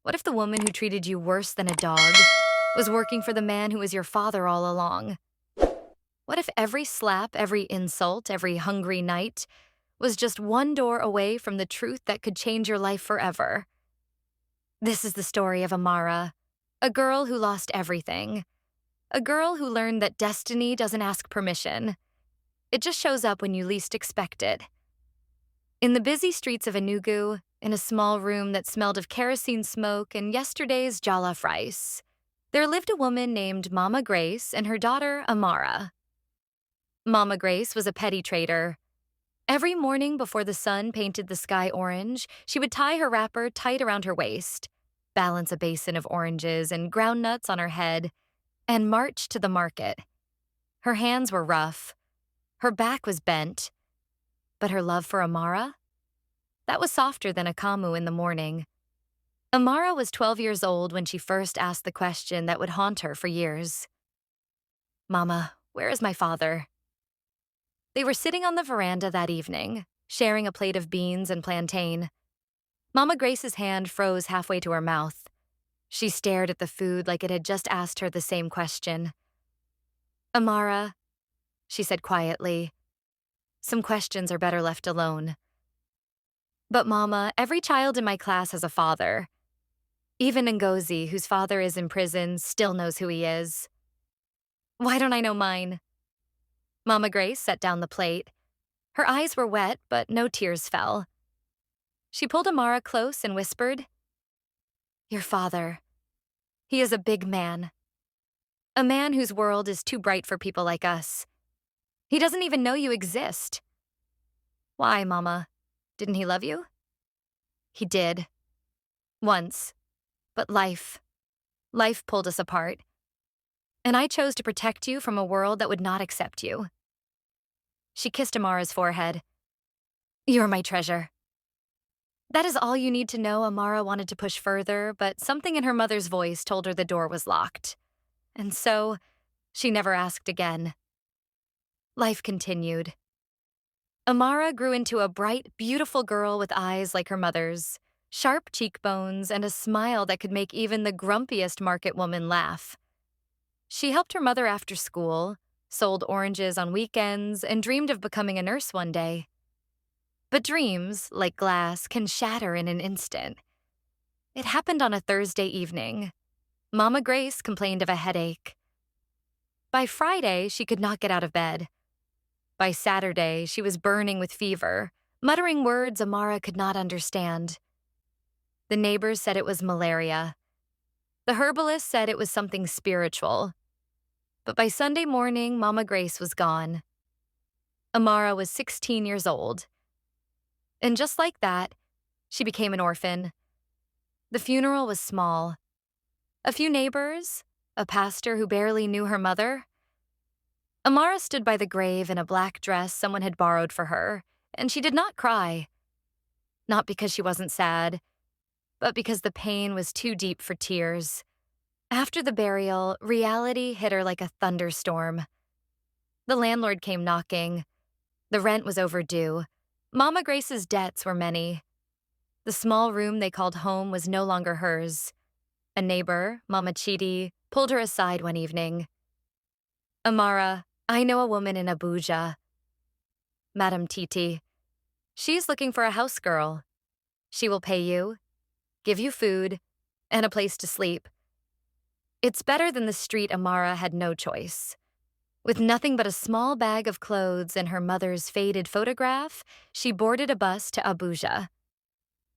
What if the woman who treated you worse than a dog was working for the man who was your father all along? What if every slap, every insult, every hungry night was just one door away from the truth that could change your life forever? This is the story of Amara, a girl who lost everything. A girl who learned that destiny doesn't ask permission. It just shows up when you least expect it. In the busy streets of Enugu, in a small room that smelled of kerosene smoke and yesterday's jollof rice, there lived a woman named Mama Grace and her daughter, Amara. Mama Grace was a petty trader. Every morning before the sun painted the sky orange, she would tie her wrapper tight around her waist, balance a basin of oranges and ground nuts on her head, and march to the market. Her hands were rough. Her back was bent. But her love for Amara? That was softer than a kamu in the morning. Amara was 12 years old when she first asked the question that would haunt her for years. Mama, where is my father? They were sitting on the veranda that evening, sharing a plate of beans and plantain. Mama Grace's hand froze halfway to her mouth. She stared at the food like it had just asked her the same question. Amara, she said quietly, some questions are better left alone. But Mama, every child in my class has a father. Even Ngozi, whose father is in prison, still knows who he is. Why don't I know mine? Mama Grace set down the plate. Her eyes were wet, but no tears fell. She pulled Amara close and whispered, Your father. He is a big man. A man whose world is too bright for people like us. He doesn't even know you exist. Why, Mama? Didn't he love you? He did. Once. But life pulled us apart. And I chose to protect you from a world that would not accept you. She kissed Amara's forehead. You're my treasure. That is all you need to know. Amara wanted to push further, but something in her mother's voice told her the door was locked. And so, she never asked again. Life continued. Amara grew into a bright, beautiful girl with eyes like her mother's, sharp cheekbones, and a smile that could make even the grumpiest market woman laugh. She helped her mother after school, sold oranges on weekends, and dreamed of becoming a nurse one day. But dreams, like glass, can shatter in an instant. It happened on a Thursday evening. Mama Grace complained of a headache. By Friday, she could not get out of bed. By Saturday, she was burning with fever, muttering words Amara could not understand. The neighbors said it was malaria. The herbalist said it was something spiritual. But by Sunday morning, Mama Grace was gone. Amara was 16 years old. And just like that, she became an orphan. The funeral was small. A few neighbors, a pastor who barely knew her mother. Amara stood by the grave in a black dress someone had borrowed for her, and she did not cry. Not because she wasn't sad, but because the pain was too deep for tears. After the burial, reality hit her like a thunderstorm. The landlord came knocking. The rent was overdue. Mama Grace's debts were many. The small room they called home was no longer hers. A neighbor, Mama Titi, pulled her aside one evening. Amara, I know a woman in Abuja. Madam Titi. She's looking for a house girl. She will pay you, give you food, and a place to sleep. It's better than the street. Amara had no choice. With nothing but a small bag of clothes and her mother's faded photograph, she boarded a bus to Abuja.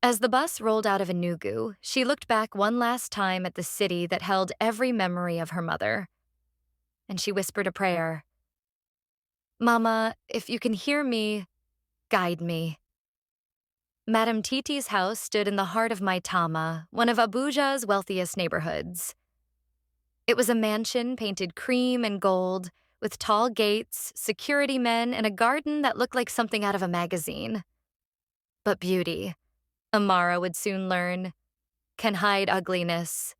As the bus rolled out of Enugu, she looked back one last time at the city that held every memory of her mother. And she whispered a prayer. Mama, if you can hear me, guide me. Madam Titi's house stood in the heart of Maitama, one of Abuja's wealthiest neighborhoods. It was a mansion painted cream and gold, with tall gates, security men, and a garden that looked like something out of a magazine. But beauty, Amara would soon learn, can hide ugliness.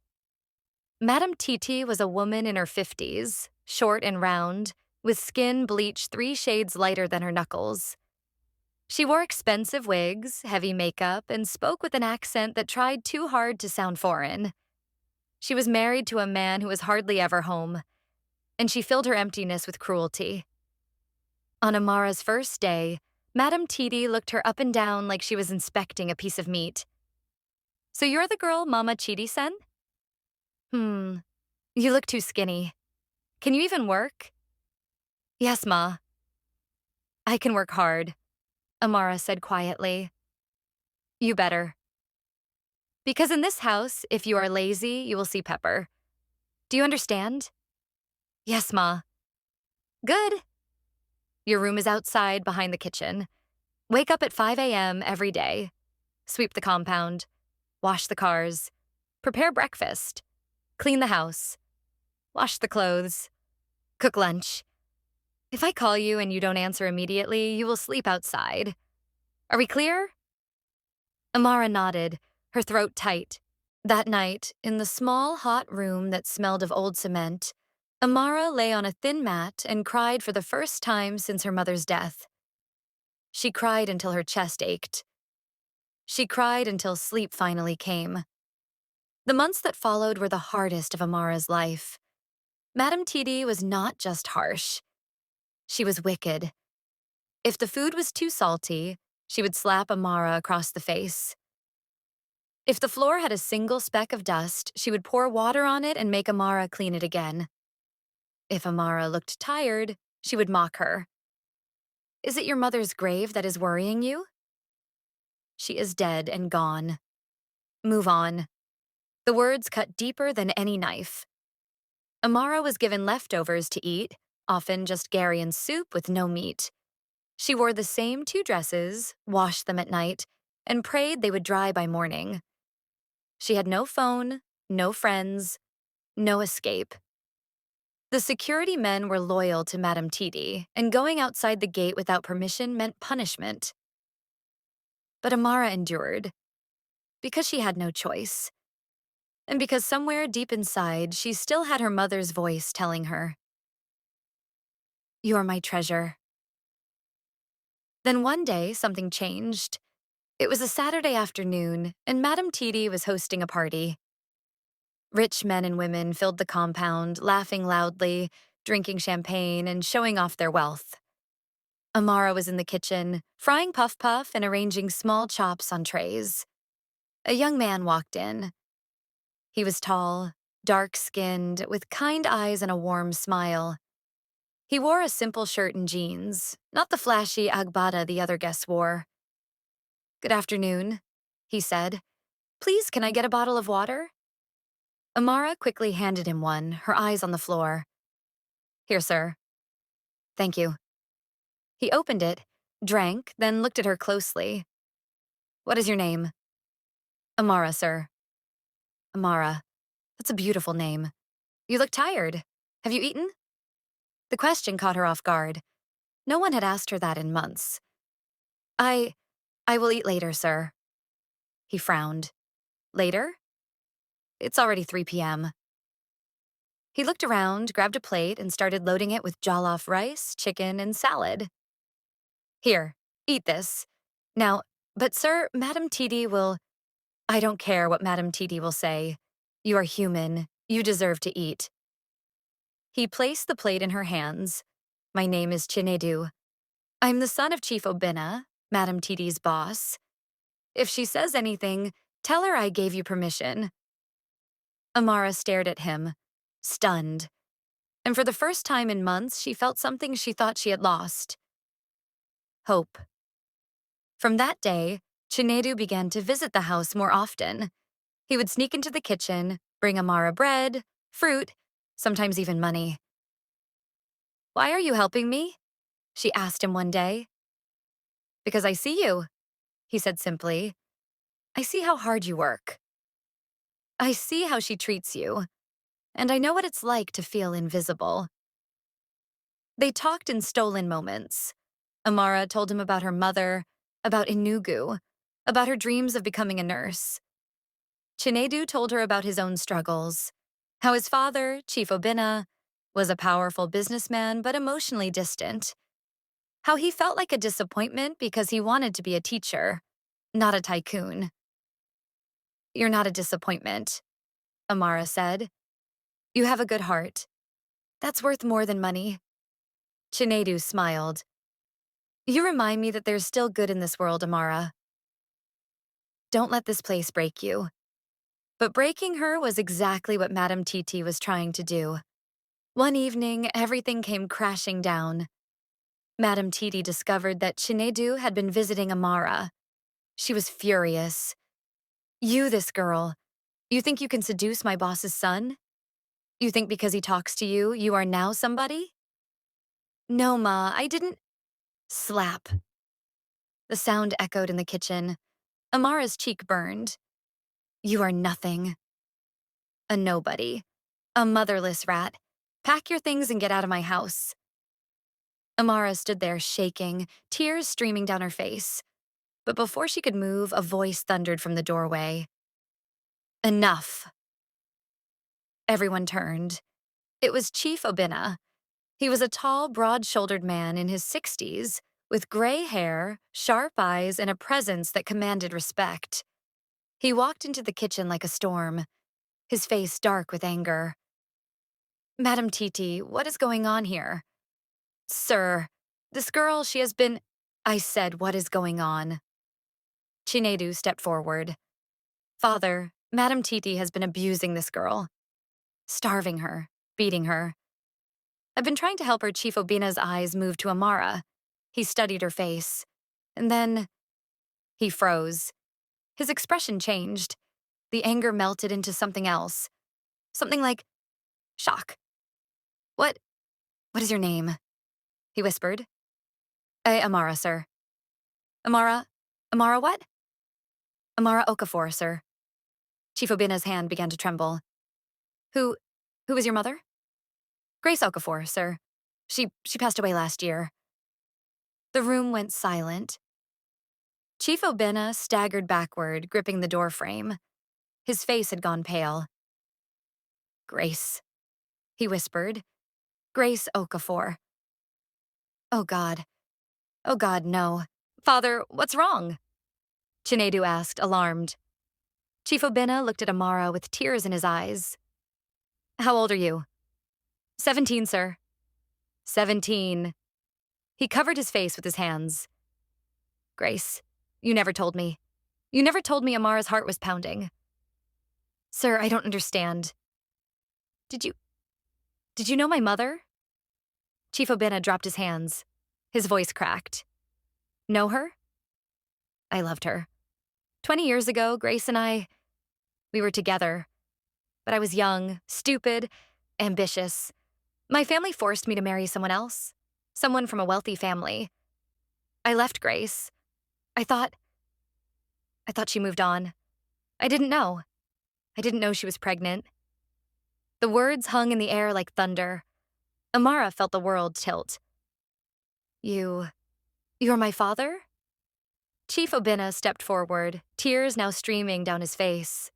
Madam Titi was a woman in her 50s, short and round, with skin bleached 3 shades lighter than her knuckles. She wore expensive wigs, heavy makeup, and spoke with an accent that tried too hard to sound foreign. She was married to a man who was hardly ever home, and she filled her emptiness with cruelty. On Amara's first day, Madam Titi looked her up and down like she was inspecting a piece of meat. "So you're the girl Mama Chidi sent?" "Hmm, you look too skinny. Can you even work?" "Yes, Ma. I can work hard," Amara said quietly. "You better. Because in this house, if you are lazy, you will see pepper. Do you understand?" "Yes, Ma." "Good. Your room is outside behind the kitchen. Wake up at 5 a.m. every day. Sweep the compound. Wash the cars. Prepare breakfast. Clean the house. Wash the clothes. Cook lunch. If I call you and you don't answer immediately, you will sleep outside. Are we clear?" Amara nodded, her throat tight. That night, in the small, hot room that smelled of old cement, Amara lay on a thin mat and cried for the first time since her mother's death. She cried until her chest ached. She cried until sleep finally came. The months that followed were the hardest of Amara's life. Madam Titi was not just harsh. She was wicked. If the food was too salty, she would slap Amara across the face. If the floor had a single speck of dust, she would pour water on it and make Amara clean it again. If Amara looked tired, she would mock her. "Is it your mother's grave that is worrying you?" "She is dead and gone. Move on." The words cut deeper than any knife. Amara was given leftovers to eat, often just Garian soup with no meat. She wore the same 2 dresses, washed them at night, and prayed they would dry by morning. She had no phone, no friends, no escape. The security men were loyal to Madam Titi, and going outside the gate without permission meant punishment. But Amara endured, because she had no choice. And because somewhere deep inside, she still had her mother's voice telling her, "You are my treasure." Then one day, something changed. It was a Saturday afternoon, and Madam Titi was hosting a party. Rich men and women filled the compound, laughing loudly, drinking champagne, and showing off their wealth. Amara was in the kitchen, frying puff puff and arranging small chops on trays. A young man walked in. He was tall, dark-skinned, with kind eyes and a warm smile. He wore a simple shirt and jeans, not the flashy agbada the other guests wore. "Good afternoon," he said. "Please, can I get a bottle of water?" Amara quickly handed him one, her eyes on the floor. "Here, sir." "Thank you." He opened it, drank, then looked at her closely. "What is your name?" "Amara, sir." "Amara. That's a beautiful name. You look tired. Have you eaten?" The question caught her off guard. No one had asked her that in months. I will eat later, sir." He frowned. "Later?" "It's already 3 p.m." He looked around, grabbed a plate, and started loading it with jollof rice, chicken, and salad. "Here, eat this. Now, but sir, Madam Titi will—" "I don't care what Madam Titi will say. You are human. You deserve to eat." He placed the plate in her hands. "My name is Chinedu. I'm the son of Chief Obinna, Madam Titi's boss. If she says anything, tell her I gave you permission." Amara stared at him, stunned. And for the first time in months, she felt something she thought she had lost. Hope. From that day, Chinedu began to visit the house more often. He would sneak into the kitchen, bring Amara bread, fruit, sometimes even money. "Why are you helping me?" she asked him one day. "Because I see you," he said simply. "I see how hard you work. I see how she treats you, and I know what it's like to feel invisible." They talked in stolen moments. Amara told him about her mother, about Enugu, about her dreams of becoming a nurse. Chinedu told her about his own struggles, how his father, Chief Obinna, was a powerful businessman but emotionally distant, How he felt like a disappointment because he wanted to be a teacher, not a tycoon. "You're not a disappointment," Amara said. "You have a good heart. That's worth more than money." Chinedu smiled. "You remind me that there's still good in this world, Amara. Don't let this place break you." But breaking her was exactly what Madam Titi was trying to do. One evening, everything came crashing down. Madam Titi discovered that Chinedu had been visiting Amara. She was furious. "You, this girl. You think you can seduce my boss's son? You think because he talks to you, you are now somebody?" "No, Ma, I didn't—" Slap. The sound echoed in the kitchen. Amara's cheek burned. "You are nothing. A nobody. A motherless rat. Pack your things and get out of my house." Amara stood there shaking, tears streaming down her face. But before she could move, a voice thundered from the doorway. "Enough." Everyone turned. It was Chief Obinna. He was a tall, broad-shouldered man in his 60s, with gray hair, sharp eyes, and a presence that commanded respect. He walked into the kitchen like a storm, his face dark with anger. "Madam Titi, what is going on here?" "Sir, this girl, she has been—" "I said, what is going on?" Chinedu stepped forward. "Father, Madam Titi has been abusing this girl. Starving her, beating her. I've been trying to help her." Chief Obinna's eyes moved to Amara. He studied her face. And then he froze. His expression changed. The anger melted into something else. Something like shock. What is your name?" he whispered. Amara, sir." Amara what?" "Amara Okafor, sir." Chief Obinna's hand began to tremble. Who is your mother?" "Grace Okafor, sir. She passed away last year." The room went silent. Chief Obinna staggered backward, gripping the doorframe. His face had gone pale. "Grace," he whispered. "Grace Okafor." Oh, God. Oh, God, no. "Father, what's wrong?" Chinedu asked, alarmed. Chief Obinna looked at Amara with tears in his eyes. "How old are you?" 17, sir." 17. He covered his face with his hands. "Grace, you never told me. You never told me Amara's heart was pounding." "Sir, I don't understand. Did you know my mother?" Chief Obinna dropped his hands. His voice cracked. "Know her? I loved her. 20 years ago, Grace and we were together. But I was young, stupid, ambitious. My family forced me to marry someone else, someone from a wealthy family. I left Grace. I thought she moved on. I didn't know. I didn't know she was pregnant." The words hung in the air like thunder. Amara felt the world tilt. You're my father?" Chief Obinna stepped forward, tears now streaming down his face.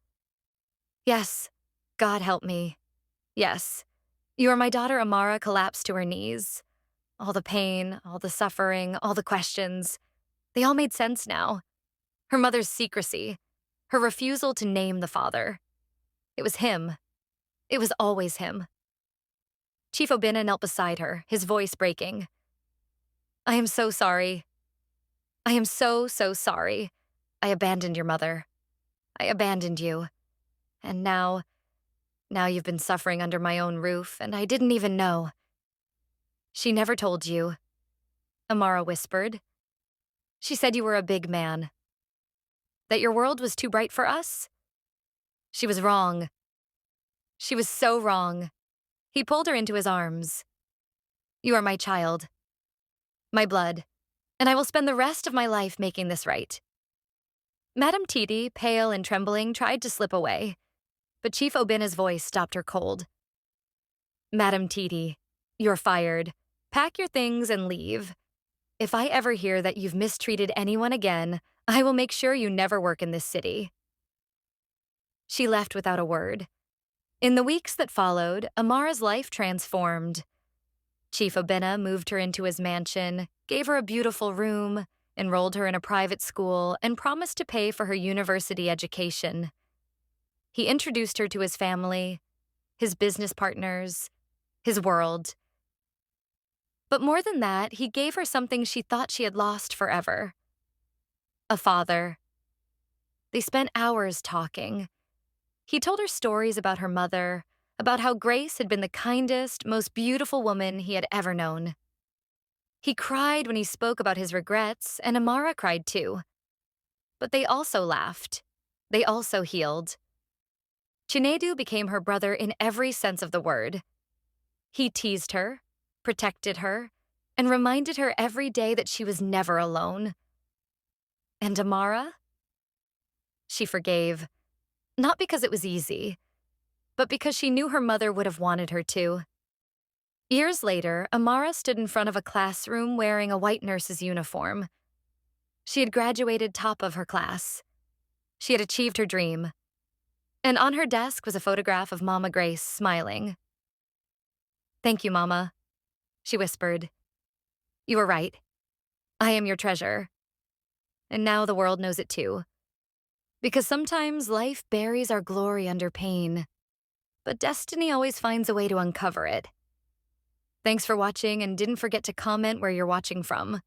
"Yes, God help me. Yes, you are my daughter." Amara collapsed to her knees. All the pain, all the suffering, all the questions. They all made sense now. Her mother's secrecy, her refusal to name the father. It was him. It was always him. Chief Obinna knelt beside her, his voice breaking. "I am so sorry. I am so, so sorry. I abandoned your mother. I abandoned you. And now you've been suffering under my own roof, and I didn't even know." "She never told you," Amara whispered. "She said you were a big man. That your world was too bright for us?" She was wrong. She was so wrong. He pulled her into his arms. "You are my child, my blood, and I will spend the rest of my life making this right." Madam Titi, pale and trembling, tried to slip away, but Chief Obinna's voice stopped her cold. "Madam Titi, you're fired. Pack your things and leave. If I ever hear that you've mistreated anyone again, I will make sure you never work in this city." She left without a word. In the weeks that followed, Amara's life transformed. Chief Obinna moved her into his mansion, gave her a beautiful room, enrolled her in a private school, and promised to pay for her university education. He introduced her to his family, his business partners, his world. But more than that, he gave her something she thought she had lost forever: a father. They spent hours talking. He told her stories about her mother, about how Grace had been the kindest, most beautiful woman he had ever known. He cried when he spoke about his regrets, and Amara cried too. But they also laughed. They also healed. Chinedu became her brother in every sense of the word. He teased her, protected her, and reminded her every day that she was never alone. And Amara? She forgave, not because it was easy, but because she knew her mother would have wanted her to. Years later, Amara stood in front of a classroom wearing a white nurse's uniform. She had graduated top of her class. She had achieved her dream. And on her desk was a photograph of Mama Grace smiling. "Thank you, Mama," she whispered. "You were right. I am your treasure. And now the world knows it too. Because sometimes life buries our glory under pain, but destiny always finds a way to uncover it." Thanks for watching, and didn't forget to comment where you're watching from.